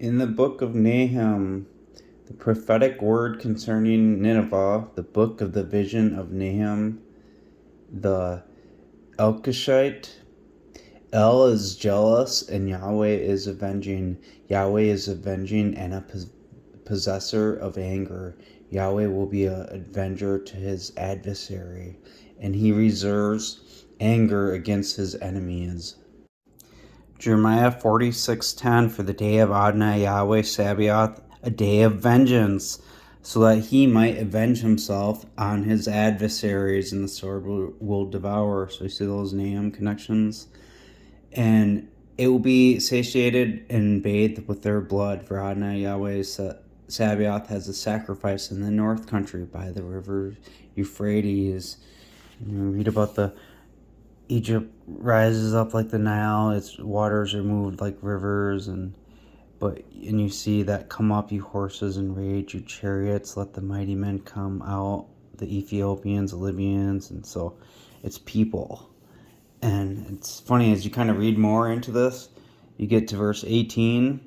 In the book of Nahum, the prophetic word concerning Nineveh, the book of the vision of Nahum, the Elkoshite. El is jealous and Yahweh is avenging. Yahweh is avenging and a possessor of anger. Yahweh will be an avenger to his adversary, and he reserves anger against his enemies. Jeremiah 46:10, for the day of Adonai Yahweh Sabaoth, a day of vengeance, so that he might avenge himself on his adversaries, and the sword will devour. So you see those Nahum connections? And it will be satiated and bathed with their blood, for Adonai Yahweh Sabaoth has a sacrifice in the north country by the river Euphrates. And you read about the Egypt rises up like the Nile, its waters are moved like rivers, and you see that come up, you horses, and rage, you chariots, let the mighty men come out, the Ethiopians, the Libyans, and so it's people. And it's funny, as you kind of read more into this, you get to verse 18.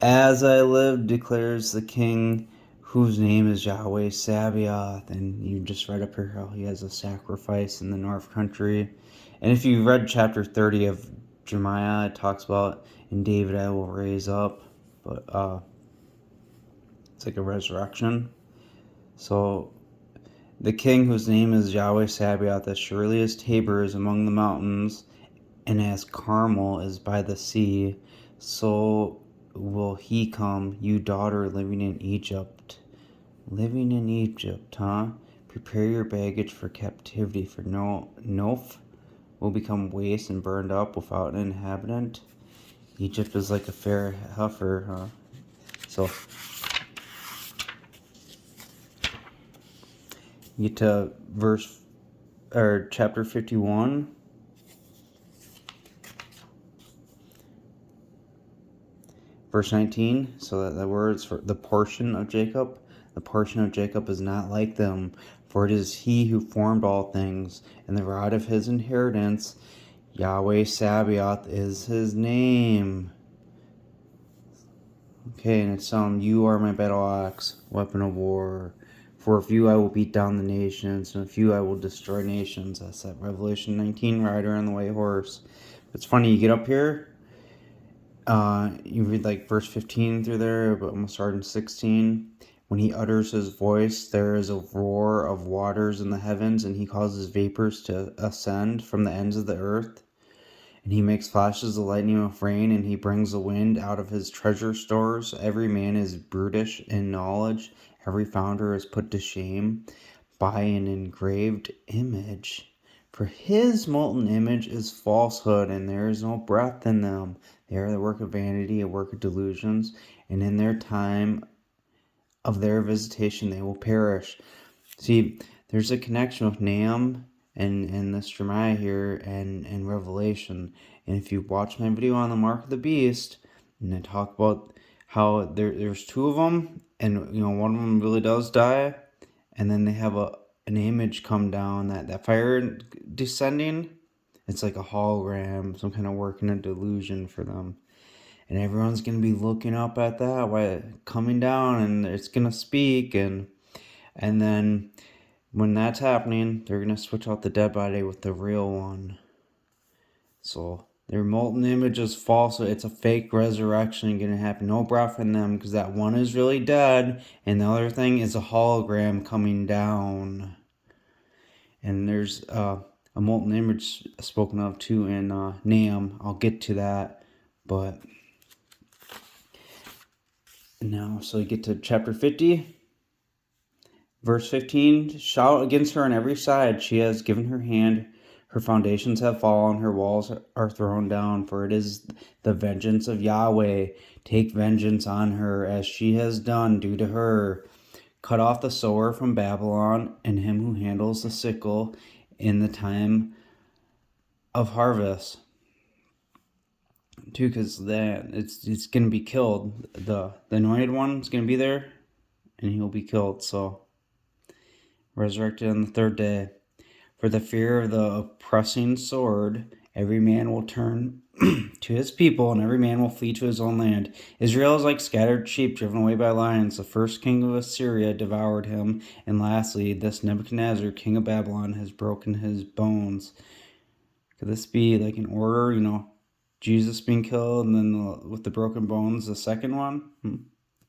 As I live, declares the king, whose name is Yahweh Sabaoth. And you just read up here how he has a sacrifice in the north country. And if you read chapter 30 of Jeremiah, it talks about, in David I will raise up. But it's like a resurrection. So the king, whose name is Yahweh Sabaoth, as surely as Tabor is among the mountains, and as Carmel is by the sea, so will he come, you daughter living in Egypt. Living in Egypt, huh? Prepare your baggage for captivity, for Noph will become waste and burned up without an inhabitant. Egypt is like a fair heifer, huh? So you get to chapter 51. Verse 19, so that the words for the portion of Jacob. The portion of Jacob is not like them, for it is he who formed all things, and the rod of his inheritance, Yahweh Sabaoth, is his name. Okay, and it's you are my battle axe, weapon of war. For with you I will beat down the nations, and with you I will destroy nations. That's that Revelation 19 rider on the white horse. It's funny, you get up here, you read like verse 15 through there, but I'm going to start in 16. When he utters his voice, there is a roar of waters in the heavens, and he causes vapors to ascend from the ends of the earth. And he makes flashes of lightning with rain, and he brings the wind out of his treasure stores. Every man is brutish in knowledge. Every founder is put to shame by an engraved image. For his molten image is falsehood, and there is no breath in them. They are the work of vanity, a work of delusions, and in their time of their visitation they will perish. See, there's a connection with Nahum and this Jeremiah here and Revelation. And if you watch my video on the mark of the beast, and I talk about how there's two of them, and one of them really does die, and then they have an image come down, that fire descending. It's like a hologram, some kind of working a delusion for them. And everyone's going to be looking up at that, coming down, and it's going to speak. And then when that's happening, they're going to switch out the dead body with the real one. So their molten image is false. So it's a fake resurrection going to happen. No breath in them, because that one is really dead. And the other thing is a hologram coming down. And there's a molten image spoken of too in Nahum. I'll get to that. But now, so you get to chapter 50. Verse 15, shout against her on every side. She has given her hand. Her foundations have fallen. Her walls are thrown down. For it is the vengeance of Yahweh. Take vengeance on her, as she has done. Do to her. Cut off the sower from Babylon, and him who handles the sickle in the time of harvest. Too, because it's going to be killed. The anointed one is going to be there, and he'll be killed. So resurrected on the third day. For the fear of the oppressing sword, every man will turn to his people, and every man will flee to his own land. Israel is like scattered sheep driven away by lions. The first king of Assyria devoured him. And lastly, this Nebuchadnezzar, king of Babylon, has broken his bones. Could this be like an order, Jesus being killed, and then with the broken bones, the second one?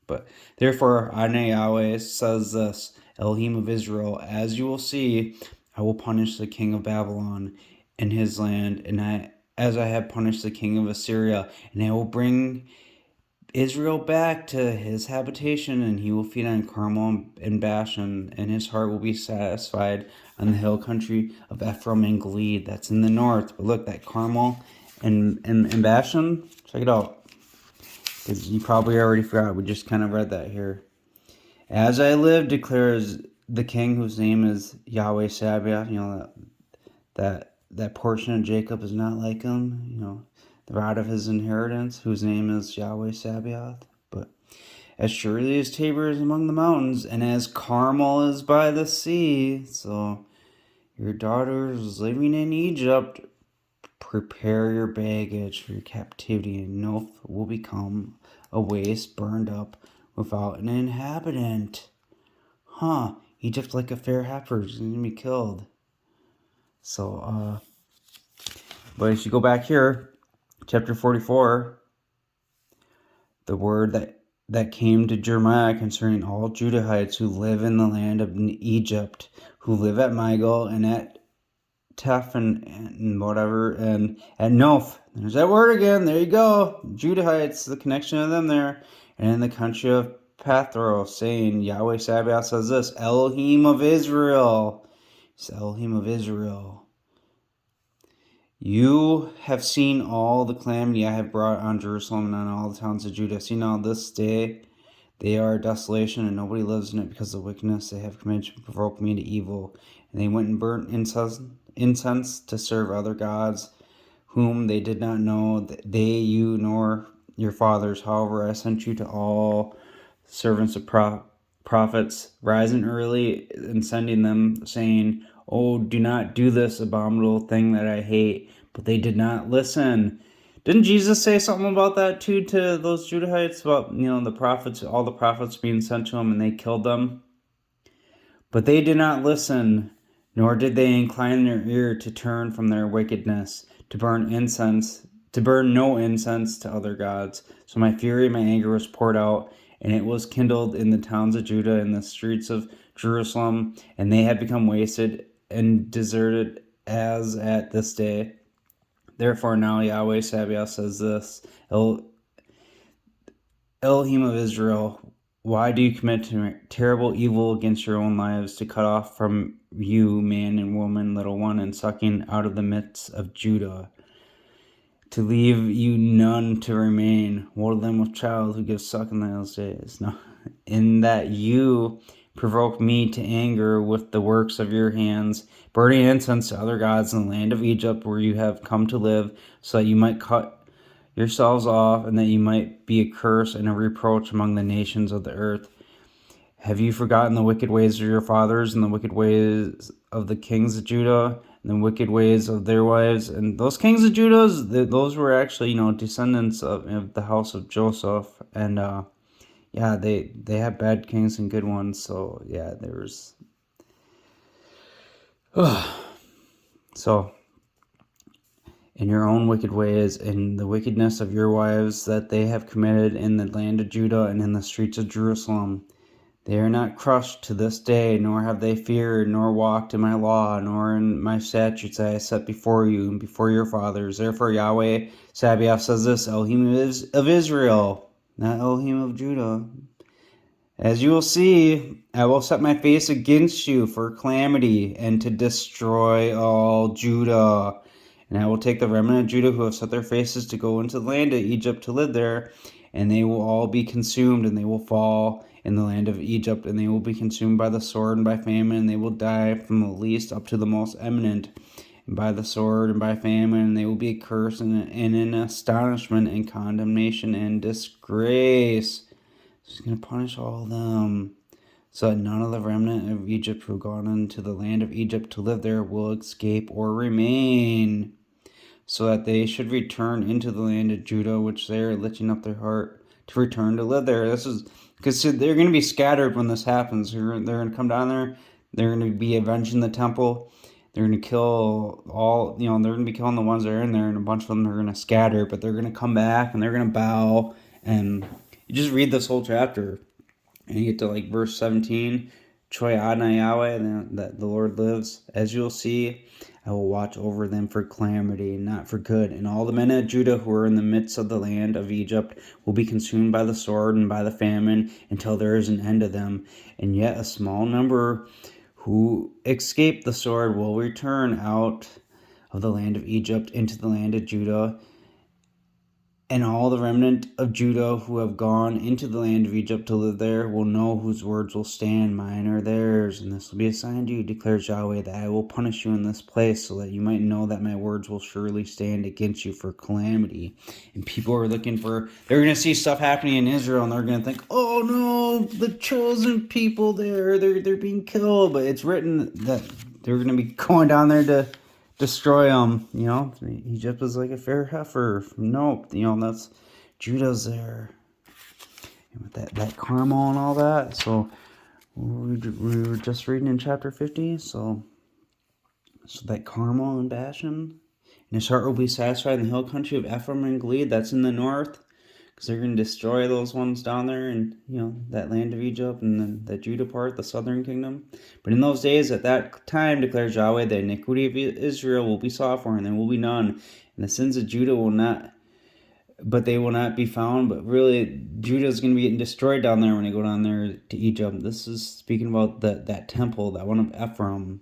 But therefore, Adonai Yahweh says this, Elohim of Israel, as you will see, I will punish the king of Babylon and his land, as I have punished the king of Assyria, and I will bring Israel back to his habitation, and he will feed on Carmel and Bashan, and his heart will be satisfied on the hill country of Ephraim and Gilead. That's in the north. But look, that Carmel and Bashan, check it out. Because you probably already forgot. We just kind of read that here. As I live, declares the king whose name is Yahweh Sabaoth. That portion of Jacob is not like him. The rod of his inheritance, whose name is Yahweh Sabaoth. But as surely as Tabor is among the mountains, and as Carmel is by the sea, so your daughters living in Egypt, prepare your baggage for your captivity, and Noph will become a waste burned up without an inhabitant. Egypt, like a fair heifer, is going to be killed. So, but if you go back here, chapter 44, the word that came to Jeremiah concerning all Judahites who live in the land of Egypt, who live at Migdol and at Teph and whatever, and at Noph. There's that word again. There you go. Judahites, the connection of them there. And in the country of Pathros, saying, Yahweh Sabaoth says this, Elohim of Israel. It's Elohim of Israel. You have seen all the calamity I have brought on Jerusalem and on all the towns of Judah. See now this day they are a desolation, and nobody lives in it because of the wickedness they have committed to provoke me to evil. And they went and burnt incense to serve other gods, whom they did not know, you nor your fathers. However, I sent you to all servants of prophets, rising early and sending them, saying, Oh, do not do this abominable thing that I hate. But they did not listen. Didn't Jesus say something about that too to those Judahites? About, the prophets, all the prophets being sent to them, and they killed them? But they did not listen, nor did they incline their ear to turn from their wickedness, to burn no incense to other gods. So my fury, my anger was poured out, and it was kindled in the towns of Judah and the streets of Jerusalem, and they have become wasted and deserted as at this day. Therefore now Yahweh Sabaoth says this, Elohim of Israel, why do you commit terrible evil against your own lives, to cut off from you man and woman, little one, and sucking out of the midst of Judah, to leave you none to remain? Woe to them with child who gives suck in those days. No, in that you provoke me to anger with the works of your hands, burning incense to other gods in the land of Egypt, where you have come to live, so that you might cut yourselves off, and that you might be a curse and a reproach among the nations of the earth. Have you forgotten the wicked ways of your fathers, and the wicked ways of the kings of Judah, and the wicked ways of their wives? And those kings of Judah, those were actually, descendants of the house of Joseph. And they have bad kings and good ones. So yeah, there's so in your own wicked ways, and the wickedness of your wives that they have committed in the land of Judah and in the streets of Jerusalem, they are not crushed to this day, nor have they feared, nor walked in my law, nor in my statutes that I set before you and before your fathers. Therefore Yahweh Sabaoth says this, Elohim of Israel, not Elohim of Judah. As you will see, I will set my face against you for calamity, and to destroy all Judah. And I will take the remnant of Judah who have set their faces to go into the land of Egypt to live there, and they will all be consumed, and they will fall in the land of Egypt, and they will be consumed by the sword and by famine, and they will die from the least up to the most eminent, and by the sword and by famine, and they will be cursed and in astonishment and condemnation and disgrace. He's going to punish all of them, so that none of the remnant of Egypt who have gone into the land of Egypt to live there will escape or remain. so that they should return into the land of Judah, which they are lifting up their heart to return to live there. This is because they're going to be scattered when this happens. They're going to come down there. They're going to be avenging the temple. They're going to kill all, they're going to be killing the ones that are in there, and a bunch of them are going to scatter, but they're going to come back and they're going to bow. And you just read this whole chapter, and you get to like verse 17. Choi Adonai Yahweh, that the Lord lives. As you'll see, I will watch over them for calamity, not for good. And all the men of Judah who are in the midst of the land of Egypt will be consumed by the sword and by the famine until there is an end of them. And yet a small number who escape the sword will return out of the land of Egypt into the land of Judah. And all the remnant of Judah who have gone into the land of Egypt to live there will know whose words will stand, mine or theirs. And this will be a sign to you, declares Yahweh, that I will punish you in this place, so that you might know that my words will surely stand against you for calamity. And people are they're going to see stuff happening in Israel, and they're going to think, oh no, the chosen people there, they're being killed. But it's written that they're going to be going down there to destroy them. Egypt is like a fair heifer. Nope, that's Judah's there, and with that caramel and all that. So we were just reading in chapter 50. So that caramel and Bashan, and his heart will be satisfied in the hill country of Ephraim and Gilead. That's in the north, because they're going to destroy those ones down there in that land of Egypt, and then the Judah part, the southern kingdom. But in those days, at that time, declares Yahweh, the iniquity of Israel will be sought for, and there will be none, and the sins of Judah will not be found. But really, Judah is going to be getting destroyed down there when they go down there to Egypt. This is speaking about that temple, that one of Ephraim,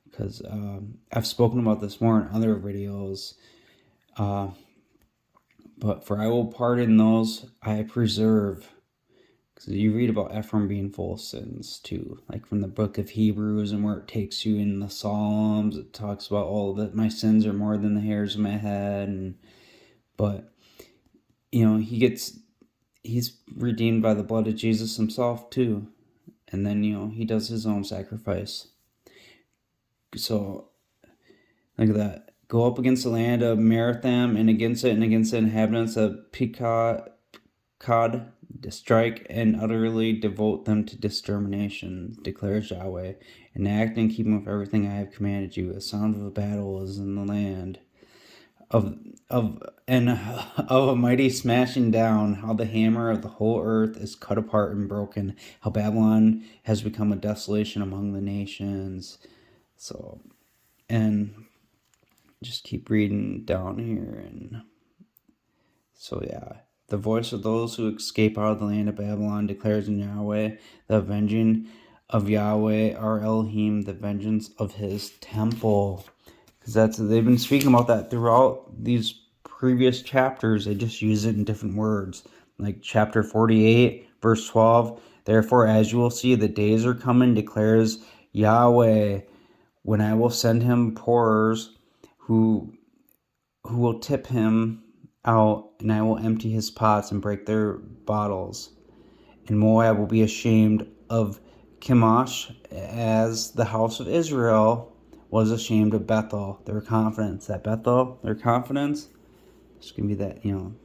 because I've spoken about this more in other videos. But for I will pardon those I preserve. Because you read about Ephraim being full of sins too. Like from the book of Hebrews, and where it takes you in the Psalms, it talks about all that my sins are more than the hairs of my head. But he's redeemed by the blood of Jesus himself too. And then, he does his own sacrifice. So, look at that. Go up against the land of Meratham, and against the inhabitants of Pekod, strike and utterly devote them to extermination, declares Yahweh, and act in keeping with everything I have commanded you. The sound of a battle is in the land of a mighty smashing down, how the hammer of the whole earth is cut apart and broken, how Babylon has become a desolation among the nations. So, and just keep reading down here. And so the voice of those who escape out of the land of Babylon declares in Yahweh, the avenging of Yahweh our Elohim, the vengeance of his temple. Because they've been speaking about that throughout these previous chapters. They just use it in different words, like chapter 48 verse 12. Therefore, as you will see, the days are coming, declares Yahweh, when I will send him pourers who will tip him out, and I will empty his pots and break their bottles. And Moab will be ashamed of Chemosh, as the house of Israel was ashamed of Bethel. Their confidence, it's going to be that,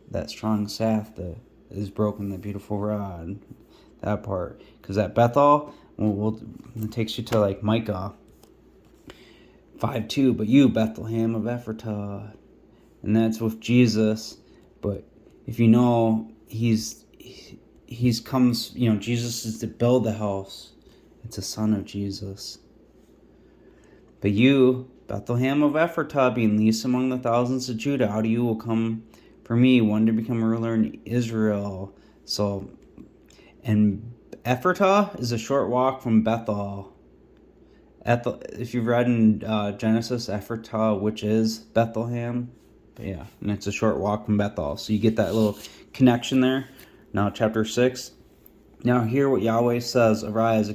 that strong staff that is broken, the beautiful rod, that part. Because that Bethel, it takes you to like Micah 5:2, but you, Bethlehem of Ephratah, and that's with Jesus. But if he's comes, Jesus is to build the house. It's a son of Jesus. But you, Bethlehem of Ephratah, being least among the thousands of Judah, out of you will come for me one to become ruler in Israel. So, and Ephratah is a short walk from Bethel. If you've read in Genesis, Ephratah, which is Bethlehem, and it's a short walk from Bethel. So you get that little connection there. Now, chapter 6. Now hear what Yahweh says, arise,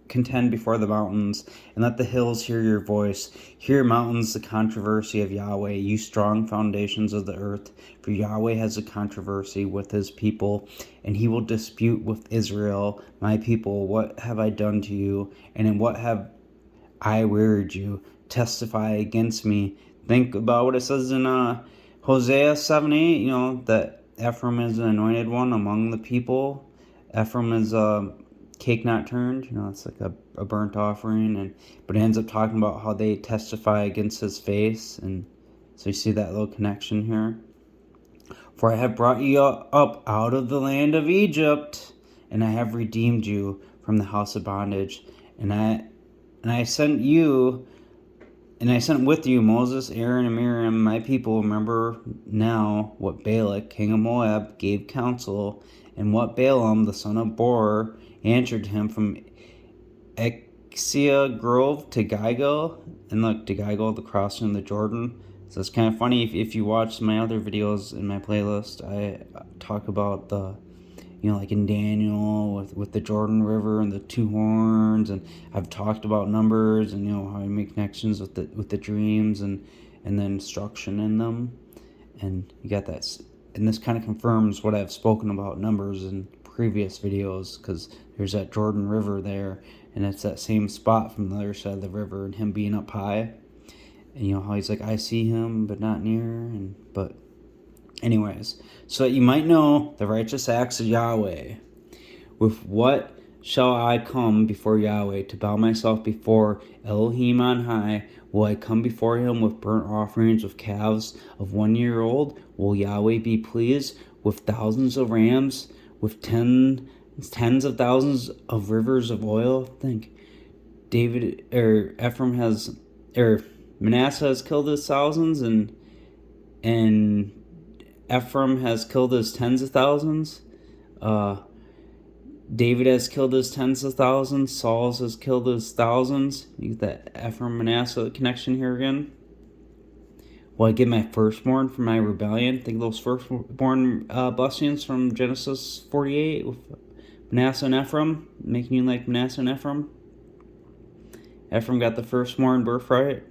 contend before the mountains, and let the hills hear your voice. Hear, mountains, the controversy of Yahweh, you strong foundations of the earth. For Yahweh has a controversy with his people, and he will dispute with Israel, my people, what have I done to you, and in what have I wearied you? Testify against me, Think about what it says in Hosea 7:8, that Ephraim is an anointed one among the people. Ephraim is a cake not turned, it's like a burnt offering, but it ends up talking about how they testify against his face, and so you see that little connection here. For I have brought you up out of the land of Egypt, and I have redeemed you from the house of bondage, and I sent with you Moses, Aaron, and Miriam, my people. Remember now what Balak, king of Moab, gave counsel, and what Balaam, the son of Beor, answered him from Exia Grove to Gilgal. And look, to Gilgal, the crossing of the Jordan. So it's kind of funny, if you watch my other videos in my playlist, I talk about the, like in Daniel with the Jordan River and the two horns, and I've talked about numbers and how you make connections with the dreams and the instruction in them, and you got that, and this kind of confirms what I've spoken about numbers in previous videos, because there's that Jordan River there, and it's that same spot from the other side of the river, and him being up high, and how he's like, I see him but not near, but anyways, so that you might know the righteous acts of Yahweh. With what shall I come before Yahweh to bow myself before Elohim on high? Will I come before him with burnt offerings, with calves of 1 year old? Will Yahweh be pleased with thousands of rams, with tens of thousands of rivers of oil? Think, Manasseh has killed his thousands, and Ephraim has killed his tens of thousands. David has killed his tens of thousands. Saul has killed his thousands. You get that Ephraim-Manasseh connection here again. Will I give my firstborn for my rebellion? Think of those firstborn blessings from Genesis 48 with Manasseh and Ephraim, making you like Manasseh and Ephraim. Ephraim got the firstborn birthright,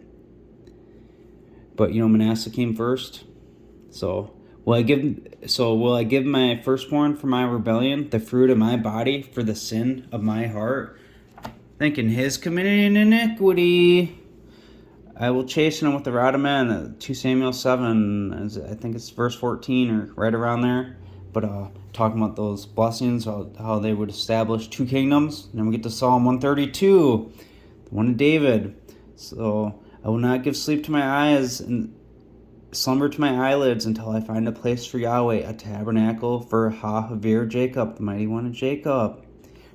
but Manasseh came first. So will I give my firstborn for my rebellion, the fruit of my body for the sin of my heart? Thinking his committing iniquity, I will chasten him with the rod of men. 2 Samuel 7, I think it's verse 14 or right around there. But talking about those blessings, how they would establish 2 kingdoms. And then we get to Psalm 132, the one of David. So I will not give sleep to my eyes and slumber to my eyelids until I find a place for Yahweh, a tabernacle for Ha-Havir Jacob, the mighty one of Jacob.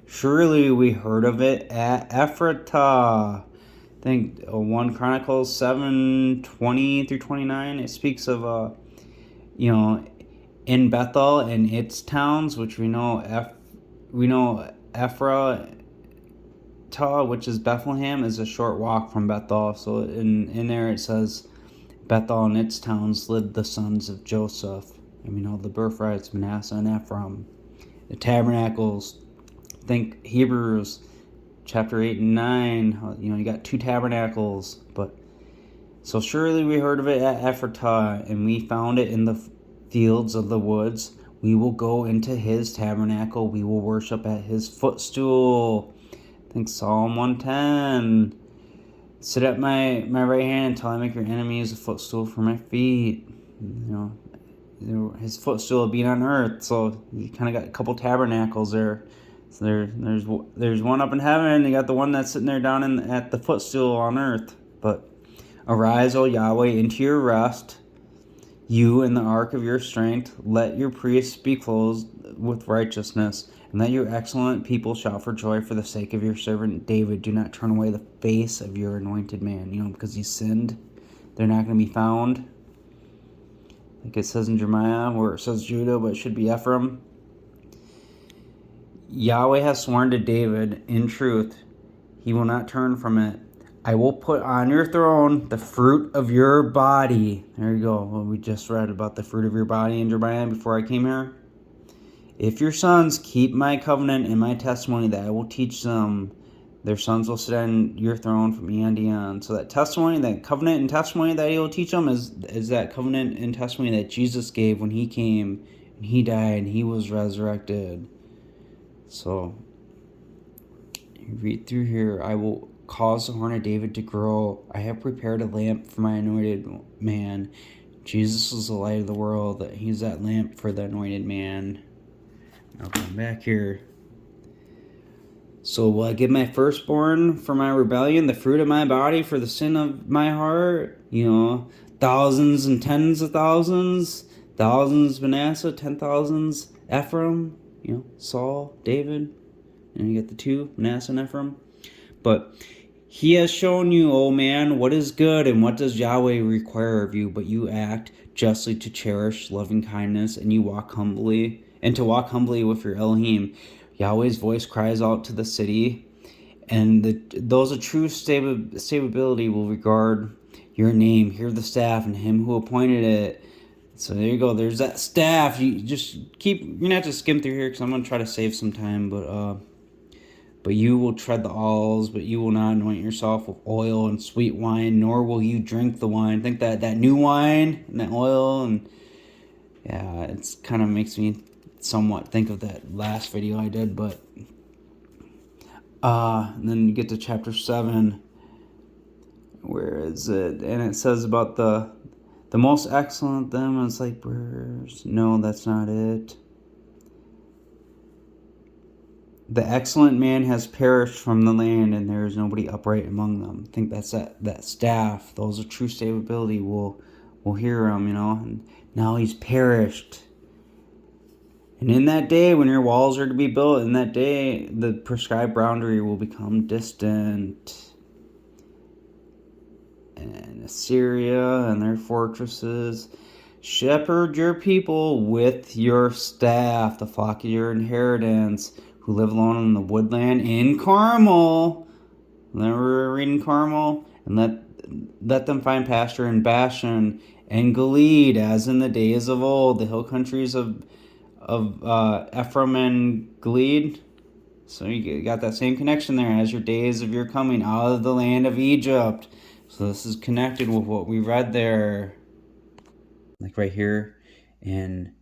Surely we heard of it at Ephratah. I think 1 Chronicles 7:20 through 29. It speaks of in Bethel and its towns, which we know Ephratah, which is Bethlehem, is a short walk from Bethel. So in there it says, Bethel and its towns lived the sons of Joseph. And we know the birthrights, Manasseh and Ephraim. The tabernacles, think Hebrews chapter 8 and 9. You got 2 tabernacles. But so surely we heard of it at Ephratah, and we found it in the fields of the woods. We will go into his tabernacle. We will worship at his footstool. Think Psalm 110. Sit at my right hand until I make your enemies a footstool for my feet. His footstool being on earth. So you kind of got a couple tabernacles there. So there's one up in heaven, and you got the one that's sitting there down at the footstool on earth. But arise, O Yahweh, into your rest, you in the ark of your strength. Let your priests be clothed with righteousness, and let your excellent people shout for joy for the sake of your servant David. Do not turn away the face of your anointed man. Because he sinned, they're not going to be found. Like it says in Jeremiah, where it says Judah, but it should be Ephraim. Yahweh has sworn to David, in truth, he will not turn from it. I will put on your throne the fruit of your body. There you go. Well, we just read about the fruit of your body in Jeremiah before I came here. If your sons keep my covenant and my testimony that I will teach them, their sons will sit on your throne from eon to eon. So that testimony, that covenant and testimony that he will teach them is that covenant and testimony that Jesus gave when he came and he died and he was resurrected. So you read through here, cause the horn of David to grow. I have prepared a lamp for my anointed man. Jesus is the light of the world. He's that lamp for the anointed man. I'll come back here. So will I give my firstborn for my rebellion, the fruit of my body for the sin of my heart? Thousands and tens of thousands. Thousands Manasseh, 10,000s Ephraim. Saul, David. And you get the two, Manasseh and Ephraim. But he has shown you, O man, what is good and what does Yahweh require of you, but you act justly to cherish loving kindness and you walk humbly, and to walk humbly with your Elohim. Yahweh's voice cries out to the city, and those of true stability will regard your name, hear the staff, and him who appointed it. So there you go. There's that staff. You're gonna have to skim through here because I'm gonna try to save some time, but you will tread the alls, but you will not anoint yourself with oil and sweet wine, nor will you drink the wine. Think that new wine and that oil, and yeah, it's kind of makes me somewhat think of that last video I did, but and then you get to chapter 7. Where is it? And it says about the most excellent of them. It's like, no, that's not it. The excellent man has perished from the land, and there is nobody upright among them. I think that's that staff. Those of true stability will hear him, And now he's perished. And in that day, when your walls are to be built, in that day, the prescribed boundary will become distant. And Assyria and their fortresses. Shepherd your people with your staff, the flock of your inheritance, who live alone in the woodland in Carmel. Remember we were reading Carmel? And let them find pasture in Bashan and Gilead, as in the days of old, the hill countries of Ephraim and Gilead. So you got that same connection there, as your days of your coming out of the land of Egypt. So this is connected with what we read there. Like right here in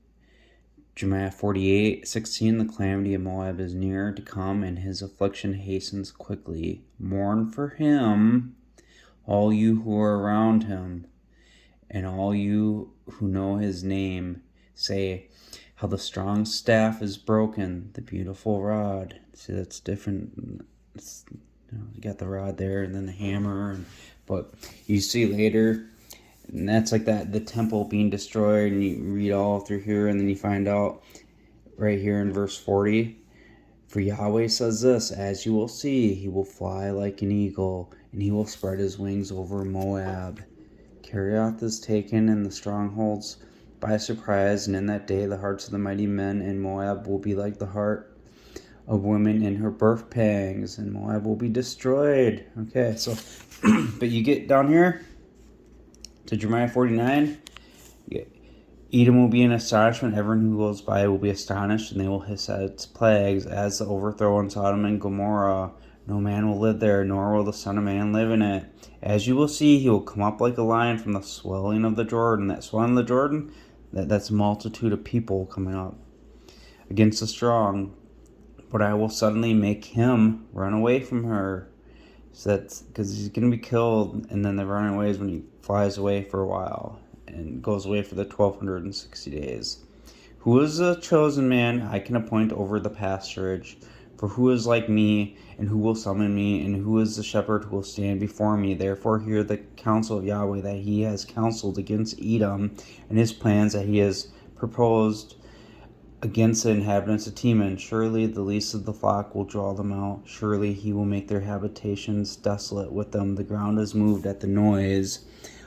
Jeremiah 48:16, the calamity of Moab is near to come, and his affliction hastens quickly. Mourn for him, all you who are around him, and all you who know his name. Say, how the strong staff is broken, the beautiful rod. See, that's different. You got the rod there, and then the hammer, but you see later, and that's like the temple being destroyed, and you read all through here, and then you find out right here in verse 40, for Yahweh says this, as you will see, he will fly like an eagle, and he will spread his wings over Moab. Kerioth is taken, and the strongholds by surprise, and in that day the hearts of the mighty men in Moab will be like the heart of women in her birth pangs, and Moab will be destroyed. Okay, so, but you get down here to Jeremiah 49, Edom will be in astonishment, everyone who goes by will be astonished, and they will hiss at its plagues, as the overthrow in Sodom and Gomorrah. No man will live there, nor will the Son of Man live in it. As you will see, he will come up like a lion from the swelling of the Jordan. That swelling of the Jordan, that's a multitude of people coming up against the strong. But I will suddenly make him run away from her. So that's because he's going to be killed, and then the running away is when he flies away for a while and goes away for the 1260 days. Who is a chosen man I can appoint over the pasturage? For who is like me, and who will summon me, and who is the shepherd who will stand before me? Therefore hear the counsel of Yahweh that he has counseled against Edom, and his plans that he has proposed against the inhabitants of Teman. Surely the least of the flock will draw them out. Surely he will make their habitations desolate with them. The ground is moved at the noise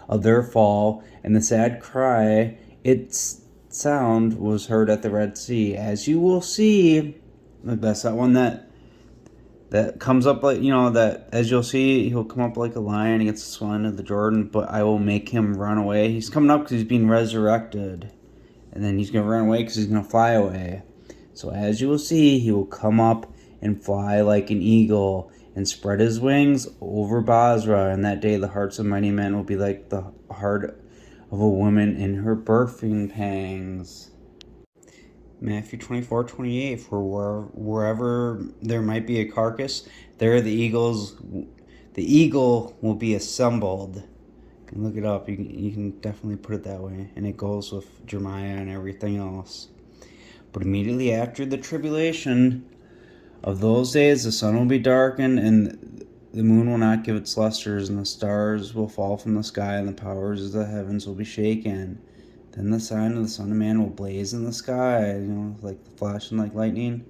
of their fall, and the sad cry, its sound was heard at the Red Sea. As you will see, that's that one that comes up like, that as you'll see, he'll come up like a lion against the swine of the Jordan, but I will make him run away. He's coming up because he's being resurrected. And then he's going to run away because he's going to fly away. So as you will see, he will come up and fly like an eagle and spread his wings over Basra. And that day the hearts of mighty men will be like the heart of a woman in her birthing pangs. Matthew 24:28, for wherever there might be a carcass, there the eagles the eagle will be assembled. You can look it up. You can definitely put it that way. And it goes with Jeremiah and everything else. But immediately after the tribulation of those days, the sun will be darkened, and the moon will not give its lustres, and the stars will fall from the sky, and the powers of the heavens will be shaken. Then the sign of the Son of Man will blaze in the sky, like the flashing like lightning.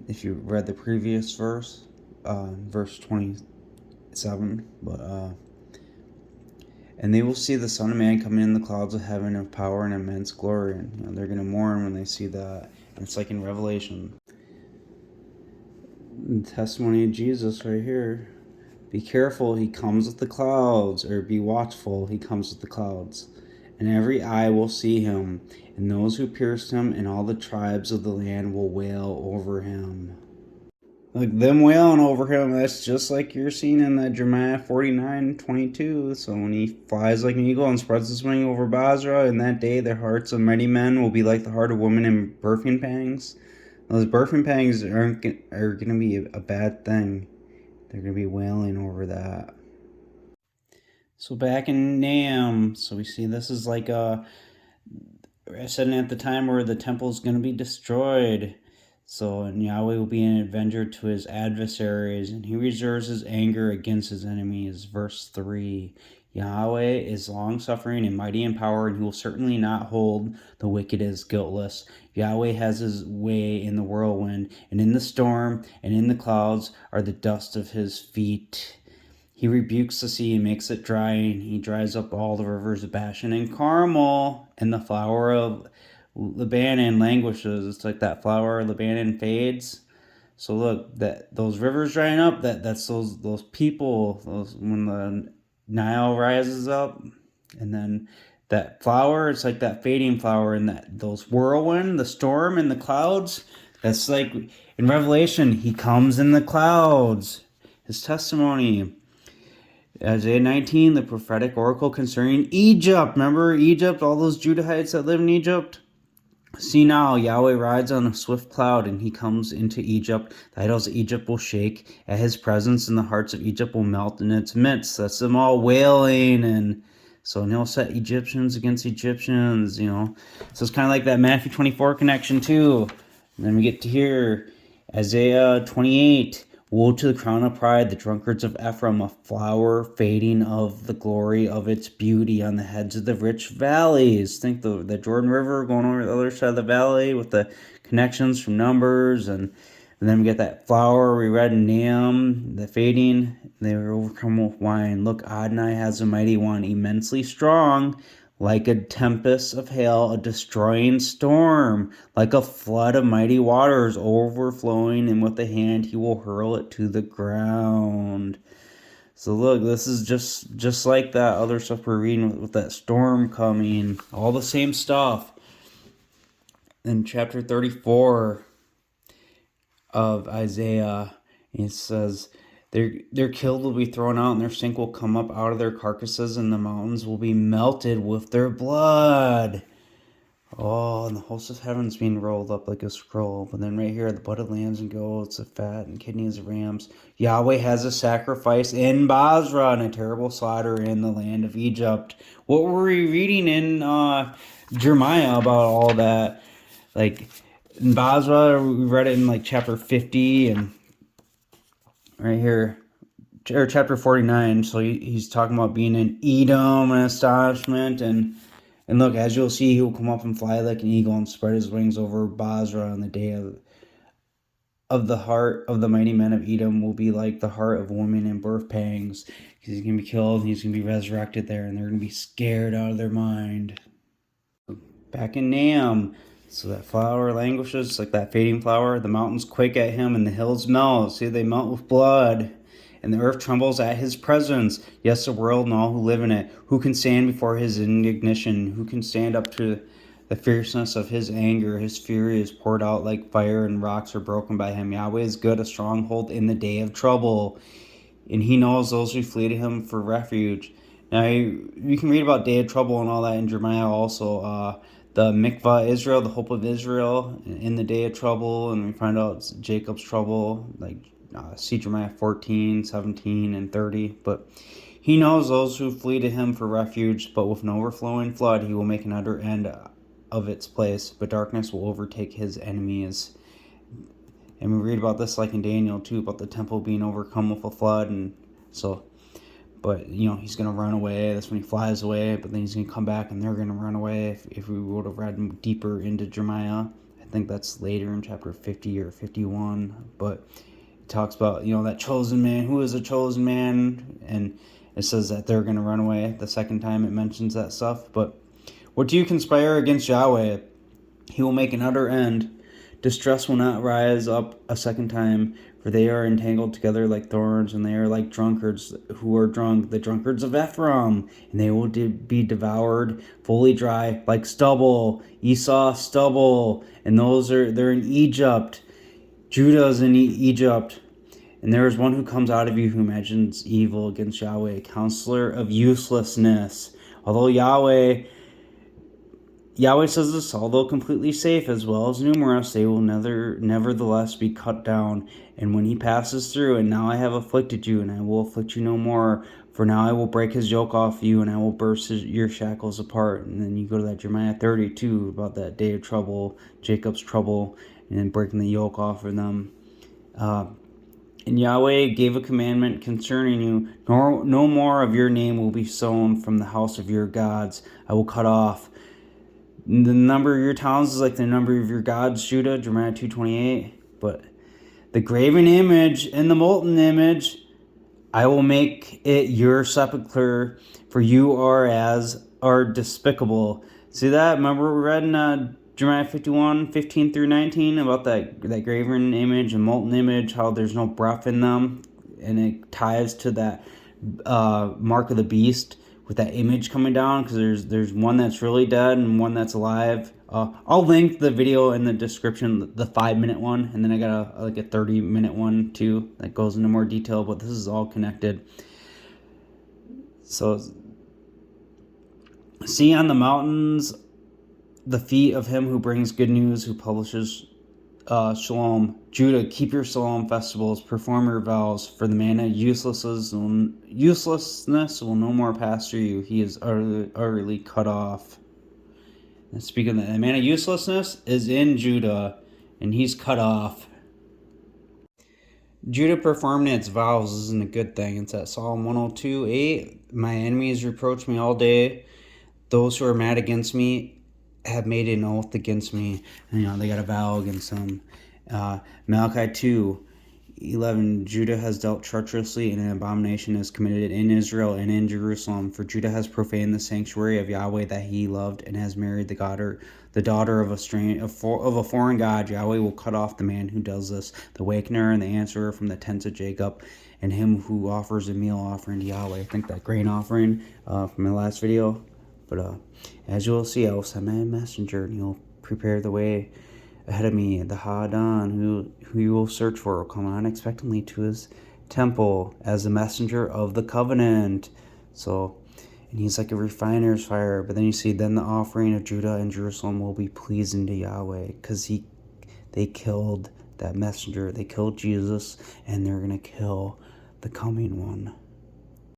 If you read the previous verse, verse 27, and they will see the Son of Man coming in the clouds of heaven of power and immense glory. And they're going to mourn when they see that. And it's like in Revelation. The testimony of Jesus right here. Be careful, he comes with the clouds. Or be watchful, he comes with the clouds. And every eye will see him. And those who pierced him and all the tribes of the land will wail over him. Like them wailing over him, that's just like you're seeing in that Jeremiah 49:22. So when he flies like an eagle and spreads his wing over Basra, in that day the hearts of mighty men will be like the heart of women in birthing pangs. Those birthing pangs are going to be a bad thing. They're going to be wailing over that. So back in Nahum, so we see this is like I said at the time where the temple is going to be destroyed. So, and Yahweh will be an avenger to his adversaries, and he reserves his anger against his enemies. Verse 3. Yahweh is long-suffering and mighty in power, and he will certainly not hold the wicked as guiltless. Yahweh has his way in the whirlwind, and in the storm, and in the clouds are the dust of his feet. He rebukes the sea and makes it dry, and he dries up all the rivers of Bashan and Carmel, and the flower of Lebanon languishes. It's like that flower of Lebanon fades. So look, that those rivers drying up, that's those people, when the Nile rises up, and then that flower, it's like that fading flower, and those whirlwind, the storm and the clouds, that's like in Revelation, he comes in the clouds. His testimony. Isaiah 19, the prophetic oracle concerning Egypt. Remember Egypt, all those Judahites that live in Egypt? See now, Yahweh rides on a swift cloud, and he comes into Egypt. The idols of Egypt will shake at his presence, and the hearts of Egypt will melt in its midst. That's them all wailing, and he'll set Egyptians against Egyptians, So it's kind of like that Matthew 24 connection, too. And then we get to here, Isaiah 28. Woe to the crown of pride, the drunkards of Ephraim, a flower fading of the glory of its beauty on the heads of the rich valleys. Think the Jordan River going over the other side of the valley with the connections from Numbers, and then we get that flower we read in Nahum, the fading. They were overcome with wine. Look, Adonai has a mighty one, immensely strong, like a tempest of hail, a destroying storm, like a flood of mighty waters overflowing, and with a hand he will hurl it to the ground. So look, this is just like that other stuff we're reading with that storm coming, all the same stuff. In chapter 34 of Isaiah, it says, Their killed will be thrown out, and their stink will come up out of their carcasses, and the mountains will be melted with their blood. Oh, and the host of heaven's being rolled up like a scroll. But then right here, the blood of lambs and goats, the fat and kidneys of rams. Yahweh has a sacrifice in Basra, and a terrible slaughter in the land of Egypt. What were we reading in Jeremiah about all that? Like in Basra, we read it in like chapter 50, and right here, or chapter 49, so he's talking about being in Edom and astonishment, and look, as you'll see, he will come up and fly like an eagle and spread his wings over Basra on the day of the heart of the mighty men of Edom will be like the heart of women in birth pangs, because he's going to be killed, and he's going to be resurrected there, and they're going to be scared out of their mind. Back in Nahum, so that flower languishes like that fading flower. The mountains quake at him, and the hills melt. See, they melt with blood, and the earth trembles at his presence. Yes, the world and all who live in it. Who can stand before his indignation? Who can stand up to the fierceness of his anger? His fury is poured out like fire, and rocks are broken by him. Yahweh is good, a stronghold in the day of trouble, and he knows those who flee to him for refuge. Now, you can read about day of trouble and all that in Jeremiah also. The Mikvah Israel, the hope of Israel in the day of trouble, and we find out it's Jacob's trouble, like see Jeremiah 14, 17, and 30. But he knows those who flee to him for refuge, but with an overflowing flood he will make an utter end of its place, but darkness will overtake his enemies. And we read about this like in Daniel too, about the temple being overcome with a flood. And so, but he's going to run away. That's when he flies away, but then he's going to come back and they're going to run away. If we would have read deeper into Jeremiah, I think that's later in chapter 50 or 51, but it talks about that chosen man. Who is a chosen man? And it says that they're going to run away. The second time it mentions that stuff. But what do you conspire against Yahweh? He will make an utter end. Distress will not rise up a second time, for they are entangled together like thorns, and they are like drunkards who are drunk, the drunkards of Ephraim, and they will be devoured fully dry like stubble, Esau stubble, and they're in Egypt. Judah's in Egypt. And there is one who comes out of you who imagines evil against Yahweh, a counselor of uselessness. Although Yahweh says this, although completely safe as well as numerous, they will nevertheless be cut down. And when he passes through, and now I have afflicted you, and I will afflict you no more, for now I will break his yoke off you, and I will burst your shackles apart. And then you go to that Jeremiah 32 about that day of trouble, Jacob's trouble, and then breaking the yoke off of them. And Yahweh gave a commandment concerning you, no more of your name will be sown from the house of your gods. I will cut off. The number of your towns is like the number of your gods, Judah, Jeremiah 2:28. But the graven image and the molten image, I will make it your sepulchre, for you are despicable. See that? Remember we read in Jeremiah 51, 15 through 19 about that graven image and molten image, how there's no breath in them, and it ties to that mark of the beast with that image coming down, because there's one that's really dead and one that's alive. I'll link the video in the description, the 5-minute one, and then I got a 30-minute one too that goes into more detail, but this is all connected. So, see on the mountains the feet of him who brings good news, who publishes shalom. Judah, keep your solemn festivals, perform your vows, for the man of uselessness will no more pass through you. He is utterly cut off. And speaking of that, the man of uselessness is in Judah, and he's cut off. Judah performing its vows isn't a good thing. It's at Psalm 102:8. My enemies reproach me all day. Those who are mad against me have made an oath against me. And, they got a vow against them. Malachi 2:11. Judah has dealt treacherously, and an abomination is committed in Israel and in Jerusalem. For Judah has profaned the sanctuary of Yahweh that he loved, and has married the daughter of a foreign god. Yahweh will cut off the man who does this, the awakener and the answerer from the tents of Jacob, and him who offers a meal offering to Yahweh. I think that grain offering from my last video. But as you will see, I will send my messenger, and he will prepare the way ahead of me. The Hadan, who you will search for, will come unexpectedly to his temple as the messenger of the covenant. So, and he's like a refiner's fire. But then you see, then the offering of Judah and Jerusalem will be pleasing to Yahweh, because they killed that messenger. They killed Jesus, and they're going to kill the coming one.